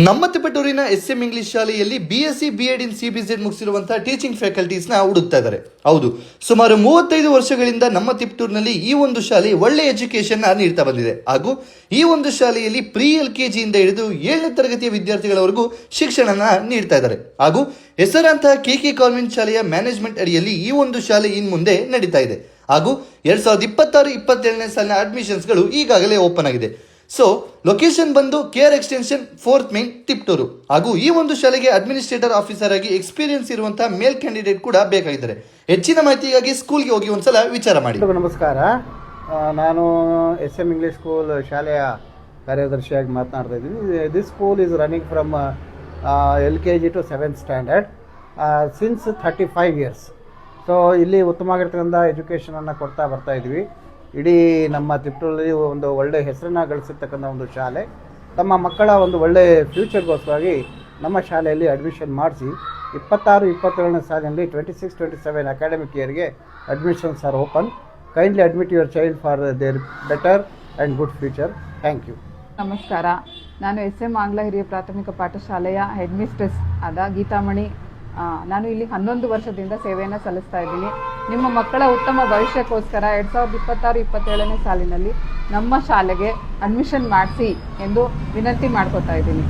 ನಮ್ಮ ತಿಪಟೂರಿನ S M English ಶಾಲೆಯಲ್ಲಿ BSc B Ed ಇನ್ CBZ ಮುಗಿಸಿರುವಂತಹ teaching ಫ್ಯಾಕಲ್ಟೀಸ್ನ ಹುಡುಕ್ತಾ ಇದ್ದಾರೆ. ಹೌದು, ಸುಮಾರು 35 ವರ್ಷಗಳಿಂದ ನಮ್ಮ ತಿಪಟೂರಿನಲ್ಲಿ ಈ ಒಂದು ಶಾಲೆ ಒಳ್ಳೆ ಎಜುಕೇಶನ್ ನೀಡ್ತಾ ಬಂದಿದೆ. ಹಾಗೂ ಈ ಒಂದು ಶಾಲೆಯಲ್ಲಿ ಪ್ರೀ LKG ಇಂದ ಹಿಡಿದು 7ನೇ ತರಗತಿಯ ವಿದ್ಯಾರ್ಥಿಗಳವರೆಗೂ ಶಿಕ್ಷಣ ನೀಡ್ತಾ ಇದ್ದಾರೆ. ಹಾಗೂ ಹೆಸರಾಂತಹ KK ಕಾನ್ವೆಂಟ್ ಶಾಲೆಯ ಮ್ಯಾನೇಜ್ಮೆಂಟ್ ಅಡಿಯಲ್ಲಿ ಈ ಒಂದು ಶಾಲೆ ಇನ್ ಮುಂದೆ ನಡೀತಾ ಇದೆ. ಹಾಗೂ 2026-27ನೇ ಸಾಲಿನ ಅಡ್ಮಿಷನ್ಸ್ಗಳು ಈಗಾಗಲೇ ಓಪನ್ ಆಗಿದೆ. ಸೊ ಲೊಕೇಶನ್ ಬಂದು KR extension 4th main Tiptur. ಹಾಗೂ ಈ ಒಂದು ಶಾಲೆಗೆ ಅಡ್ಮಿನಿಸ್ಟ್ರೇಟರ್ ಆಫೀಸರ್ ಆಗಿ ಎಕ್ಸ್ಪೀರಿಯನ್ಸ್ ಇರುವಂತಹ ಮೇಲ್ ಕ್ಯಾಂಡಿಡೇಟ್ ಕೂಡ ಬೇಕಾಗಿದ್ದಾರೆ. ಹೆಚ್ಚಿನ ಮಾಹಿತಿಗಾಗಿ ಸ್ಕೂಲ್ಗೆ ಹೋಗಿ ಒಂದ್ಸಲ ವಿಚಾರ ಮಾಡಿ. ನಮಸ್ಕಾರ, ನಾನು SM ಇಂಗ್ಲಿಷ್ ಸ್ಕೂಲ್ ಶಾಲೆಯ ಕಾರ್ಯದರ್ಶಿಯಾಗಿ ಮಾತನಾಡ್ತಾ ಇದ್ದೀನಿ. This school is running from LKG to 7th standard since 35 years. So ಇಲ್ಲಿ ಉತ್ತಮವಾಗಿರ್ತಕ್ಕಂಥ ಎಜುಕೇಷನನ್ನು ಕೊಡ್ತಾ ಬರ್ತಾ ಇದ್ವಿ. ಇಡೀ ನಮ್ಮ ತಿಪಟೂರಲ್ಲಿ ಒಂದು ಒಳ್ಳೆಯ ಹೆಸರನ್ನು ಗಳಿಸಿರ್ತಕ್ಕಂಥ ಒಂದು ಶಾಲೆ. ತಮ್ಮ ಮಕ್ಕಳ ಒಂದು ಒಳ್ಳೆಯ ಫ್ಯೂಚರ್ಗೋಸ್ಕರವಾಗಿ ನಮ್ಮ ಶಾಲೆಯಲ್ಲಿ ಅಡ್ಮಿಷನ್ ಮಾಡಿಸಿ 26-27ನೇ ಸಾಲಿನಲ್ಲಿ 26-27 ಅಕಾಡೆಮಿಕ್ ಇಯರ್ಗೆ admissions are open. Kindly admit your child for their better and good future. Thank you. ನಮಸ್ಕಾರ, ನಾನು SM ಆಂಗ್ಲ ಹಿರಿಯ ಪ್ರಾಥಮಿಕ ಪಾಠಶಾಲೆಯ ಹೆಡ್ ಮಿಸ್ಟ್ರೆಸ್ ಆದ ಗೀತಾಮಣಿ. ನಾನು ಇಲ್ಲಿ 11 ವರ್ಷದಿಂದ ಸೇವೆಯನ್ನು ಸಲ್ಲಿಸ್ತಾ ಇದ್ದೀನಿ. ನಿಮ್ಮ ಮಕ್ಕಳ ಉತ್ತಮ ಭವಿಷ್ಯಕ್ಕೋಸ್ಕರ 2026-27ನೇ ಸಾಲಿನಲ್ಲಿ ನಮ್ಮ ಶಾಲೆಗೆ ಅಡ್ಮಿಷನ್ ಮಾಡಿಸಿ ಎಂದು ವಿನಂತಿ ಮಾಡ್ಕೊತಾ ಇದ್ದೀನಿ.